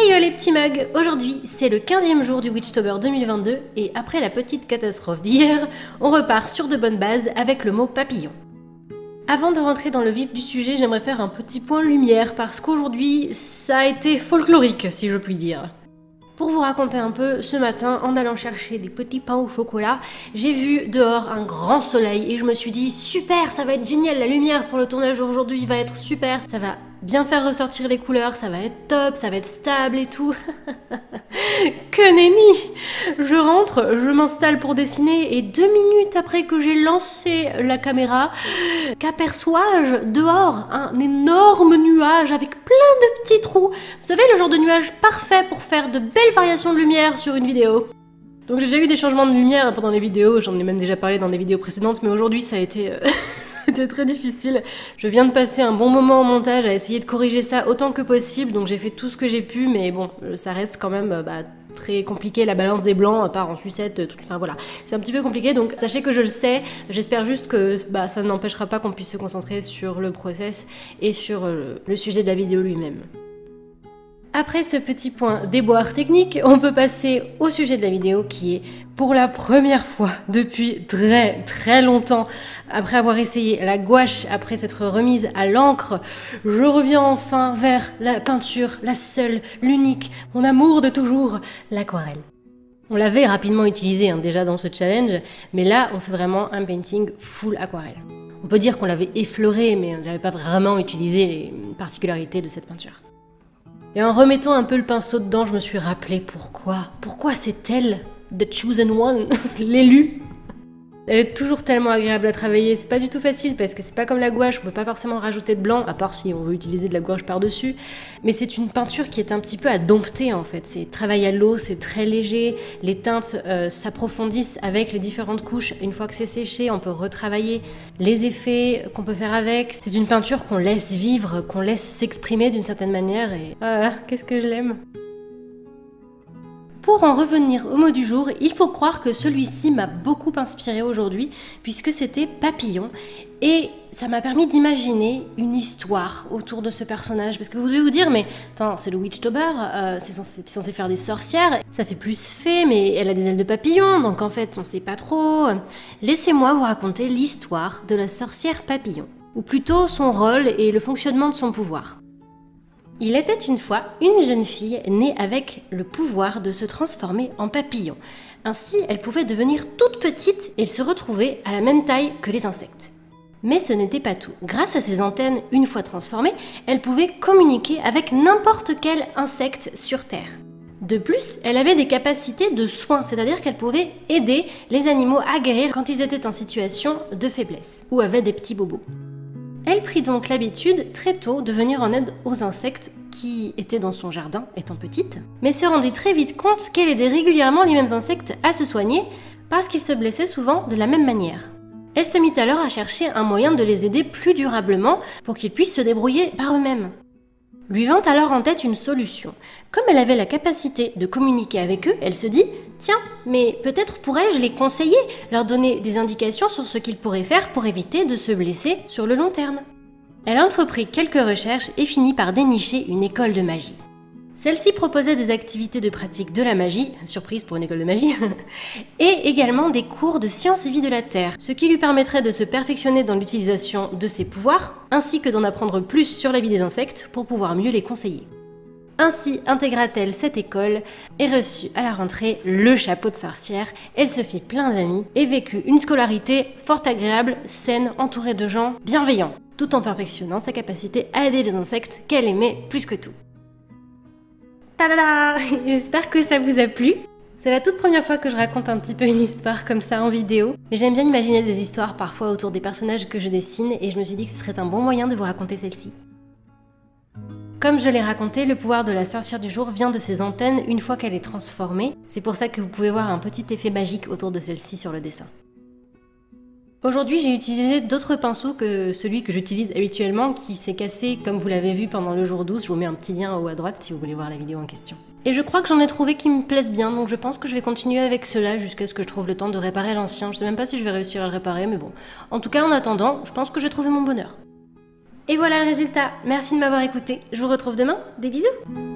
Hey yo les petits mugs! Aujourd'hui, c'est le 15e jour du Witchtober 2022 et après la petite catastrophe d'hier, on repart sur de bonnes bases avec le mot papillon. Avant de rentrer dans le vif du sujet, j'aimerais faire un petit point lumière parce qu'aujourd'hui, ça a été folklorique si je puis dire. Pour vous raconter un peu, ce matin, en allant chercher des petits pains au chocolat, j'ai vu dehors un grand soleil et je me suis dit super, ça va être génial, la lumière pour le tournage d'aujourd'hui va être super, ça va bien faire ressortir les couleurs, ça va être top, ça va être stable et tout. Que nenni! Je rentre, je m'installe pour dessiner et 2 minutes après que j'ai lancé la caméra, qu'aperçois-je dehors un énorme nuage avec plein de petits trous. Vous savez, le genre de nuage parfait pour faire de belles variations de lumière sur une vidéo. Donc j'ai déjà eu des changements de lumière pendant les vidéos, j'en ai même déjà parlé dans des vidéos précédentes, mais aujourd'hui ça a été... C'était très difficile. Je viens de passer un bon moment au montage à essayer de corriger ça autant que possible, donc j'ai fait tout ce que j'ai pu, mais bon, ça reste quand même très compliqué, la balance des blancs part en sucette, enfin voilà. C'est un petit peu compliqué, donc sachez que je le sais, j'espère juste que ça n'empêchera pas qu'on puisse se concentrer sur le process et sur le sujet de la vidéo lui-même. Après ce petit point déboire technique, on peut passer au sujet de la vidéo qui est, pour la première fois depuis très longtemps, après avoir essayé la gouache, après s'être remise à l'encre, je reviens enfin vers la peinture, la seule, l'unique, mon amour de toujours, l'aquarelle. On l'avait rapidement utilisé déjà dans ce challenge, mais là on fait vraiment un painting full aquarelle. On peut dire qu'on l'avait effleuré, mais on n'avait pas vraiment utilisé les particularités de cette peinture. Et en remettant un peu le pinceau dedans, je me suis rappelé pourquoi. Pourquoi c'est elle, the chosen one, l'élu. Elle est toujours tellement agréable à travailler, c'est pas du tout facile parce que c'est pas comme la gouache, on peut pas forcément rajouter de blanc, à part si on veut utiliser de la gouache par-dessus. Mais c'est une peinture qui est un petit peu à dompter en fait, c'est travail à l'eau, c'est très léger, les teintes s'approfondissent avec les différentes couches, une fois que c'est séché, on peut retravailler les effets qu'on peut faire avec. C'est une peinture qu'on laisse vivre, qu'on laisse s'exprimer d'une certaine manière et voilà, qu'est-ce que je l'aime. Pour en revenir au mot du jour, il faut croire que celui-ci m'a beaucoup inspiré aujourd'hui puisque c'était Papillon et ça m'a permis d'imaginer une histoire autour de ce personnage parce que vous devez vous dire mais attends, c'est le Witchtober, c'est censé faire des sorcières, ça fait plus fée mais elle a des ailes de papillon donc en fait on sait pas trop. Laissez-moi vous raconter l'histoire de la sorcière Papillon ou plutôt son rôle et le fonctionnement de son pouvoir. Il était une fois une jeune fille née avec le pouvoir de se transformer en papillon. Ainsi, elle pouvait devenir toute petite et se retrouver à la même taille que les insectes. Mais ce n'était pas tout. Grâce à ses antennes, une fois transformée, elle pouvait communiquer avec n'importe quel insecte sur Terre. De plus, elle avait des capacités de soins, c'est-à-dire qu'elle pouvait aider les animaux à guérir quand ils étaient en situation de faiblesse ou avaient des petits bobos. Elle prit donc l'habitude très tôt de venir en aide aux insectes qui étaient dans son jardin étant petite, mais se rendit très vite compte qu'elle aidait régulièrement les mêmes insectes à se soigner parce qu'ils se blessaient souvent de la même manière. Elle se mit alors à chercher un moyen de les aider plus durablement pour qu'ils puissent se débrouiller par eux-mêmes. Lui vint alors en tête une solution. Comme elle avait la capacité de communiquer avec eux, elle se dit « Tiens, mais peut-être pourrais-je les conseiller, leur donner des indications sur ce qu'ils pourraient faire pour éviter de se blesser sur le long terme. » Elle entreprit quelques recherches et finit par dénicher une école de magie. Celle-ci proposait des activités de pratique de la magie, surprise pour une école de magie, et également des cours de sciences et vie de la Terre, ce qui lui permettrait de se perfectionner dans l'utilisation de ses pouvoirs, ainsi que d'en apprendre plus sur la vie des insectes pour pouvoir mieux les conseiller. Ainsi intégra-t-elle cette école et reçut à la rentrée le chapeau de sorcière. Elle se fit plein d'amis et vécut une scolarité fort agréable, saine, entourée de gens bienveillants, tout en perfectionnant sa capacité à aider les insectes qu'elle aimait plus que tout. Tada! J'espère que ça vous a plu. C'est la toute première fois que je raconte un petit peu une histoire comme ça en vidéo, mais j'aime bien imaginer des histoires parfois autour des personnages que je dessine et je me suis dit que ce serait un bon moyen de vous raconter celle-ci. Comme je l'ai raconté, le pouvoir de la sorcière du jour vient de ses antennes une fois qu'elle est transformée. C'est pour ça que vous pouvez voir un petit effet magique autour de celle-ci sur le dessin. Aujourd'hui, j'ai utilisé d'autres pinceaux que celui que j'utilise habituellement qui s'est cassé comme vous l'avez vu pendant le jour 12. Je vous mets un petit lien en haut à droite si vous voulez voir la vidéo en question. Et je crois que j'en ai trouvé qui me plaisent bien, donc je pense que je vais continuer avec cela jusqu'à ce que je trouve le temps de réparer l'ancien. Je sais même pas si je vais réussir à le réparer, mais bon. En tout cas, en attendant, je pense que j'ai trouvé mon bonheur. Et voilà le résultat. Merci de m'avoir écouté. Je vous retrouve demain. Des bisous!